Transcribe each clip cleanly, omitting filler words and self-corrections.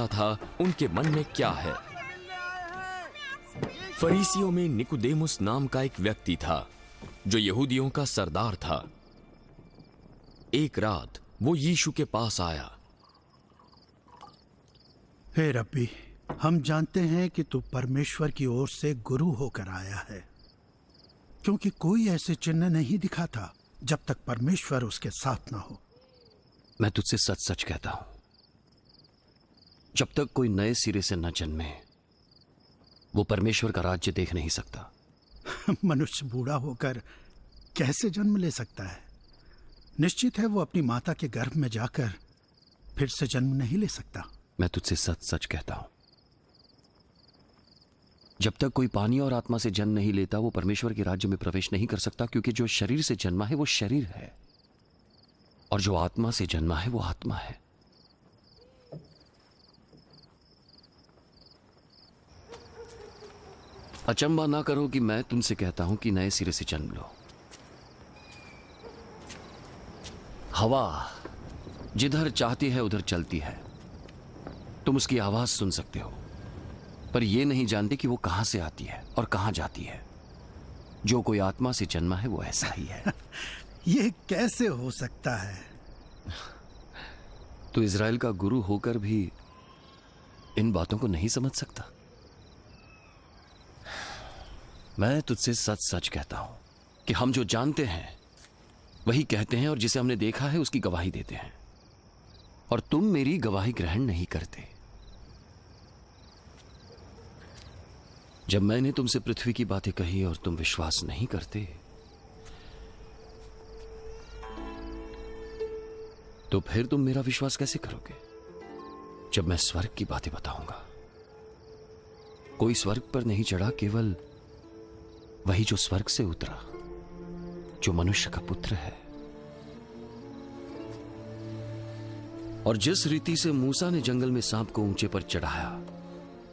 था उनके मन में क्या है। फरीसियों में निकुदेमुस नाम का एक व्यक्ति था जो यहूदियों का सरदार था। एक रात वो यीशु के पास आया। हे रब्बी, हम जानते हैं कि तू परमेश्वर की ओर से गुरु होकर आया है, क्योंकि कोई ऐसे चिन्ह नहीं दिखाता जब तक परमेश्वर उसके साथ ना हो। मैं तुझसे सच सच कहता हूं, जब तक कोई नए सिरे से न जन्मे वो परमेश्वर का राज्य देख नहीं सकता। मनुष्य बूढ़ा होकर कैसे जन्म ले सकता है? निश्चित है वो अपनी माता के गर्भ में जाकर फिर से जन्म नहीं ले सकता। मैं तुझसे सच सच कहता हूं, जब तक कोई पानी और आत्मा से जन्म नहीं लेता वो परमेश्वर के राज्य में प्रवेश नहीं कर सकता। क्योंकि जो शरीर से जन्मा है वो शरीर है, और जो आत्मा से जन्मा है वो आत्मा है। अचंबा ना करो कि मैं तुमसे कहता हूं कि नए सिरे से जन्म लो। हवा जिधर चाहती है उधर चलती है, तुम उसकी आवाज सुन सकते हो, पर यह नहीं जानते कि वो कहां से आती है और कहां जाती है। जो कोई आत्मा से जन्मा है वो ऐसा ही है। यह कैसे हो सकता है? तो इज़राइल का गुरु होकर भी इन बातों को नहीं समझ सकता? मैं तुझसे सच सच कहता हूं कि हम जो जानते हैं वही कहते हैं, और जिसे हमने देखा है उसकी गवाही देते हैं, और तुम मेरी गवाही ग्रहण नहीं करते। जब मैंने तुमसे पृथ्वी की बातें कही और तुम विश्वास नहीं करते, तो फिर तुम मेरा विश्वास कैसे करोगे जब मैं स्वर्ग की बातें बताऊंगा? कोई स्वर्ग पर नहीं चढ़ा, केवल वही जो स्वर्ग से उतरा, जो मनुष्य का पुत्र है। और जिस रीति से मूसा ने जंगल में सांप को ऊंचे पर चढ़ाया,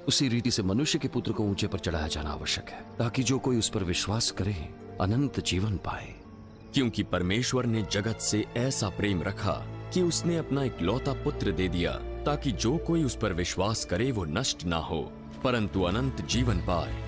उसी रीति से मनुष्य के पुत्र को ऊंचे पर चढ़ाया जाना आवश्यक है, ताकि जो कोई उस पर विश्वास करे अनंत जीवन पाए। क्योंकि परमेश्वर ने जगत से ऐसा प्रेम रखा कि उसने अपना इकलौता पुत्र दे दिया, ताकि जो कोई उस पर विश्वास करे वो नष्ट ना हो परंतु अनंत जीवन पाए।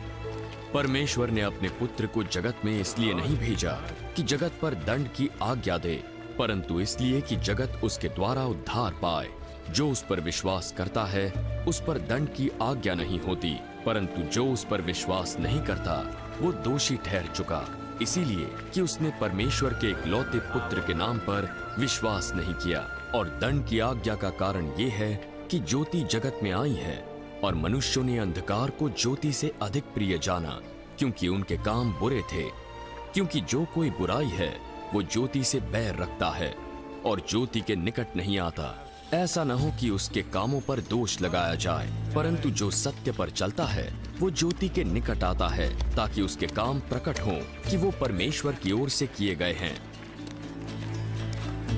परमेश्वर ने अपने पुत्र को जगत में इसलिए नहीं भेजा कि जगत पर दंड की आज्ञा दे, परंतु इसलिए कि जगत उसके द्वारा उद्धार पाए। जो उस पर विश्वास करता है उस पर दंड की आज्ञा नहीं होती, परंतु जो उस पर विश्वास नहीं करता वो दोषी ठहर चुका, इसीलिए कि उसने परमेश्वर के इकलौते पुत्र के नाम पर विश्वास नहीं किया। और दंड की आज्ञा का कारण ये है कि ज्योति जगत में आई है, और मनुष्यों ने अंधकार को ज्योति से अधिक प्रिय जाना, क्योंकि उनके काम बुरे थे। क्योंकि जो कोई बुराई है वो ज्योति से बैर रखता है और ज्योति के निकट नहीं आता, ऐसा न हो कि उसके कामों पर दोष लगाया जाए। परंतु जो सत्य पर चलता है वो ज्योति के निकट आता है, ताकि उसके काम प्रकट हों कि वो परमेश्वर की ओर से किए गए हैं।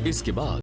इसके बाद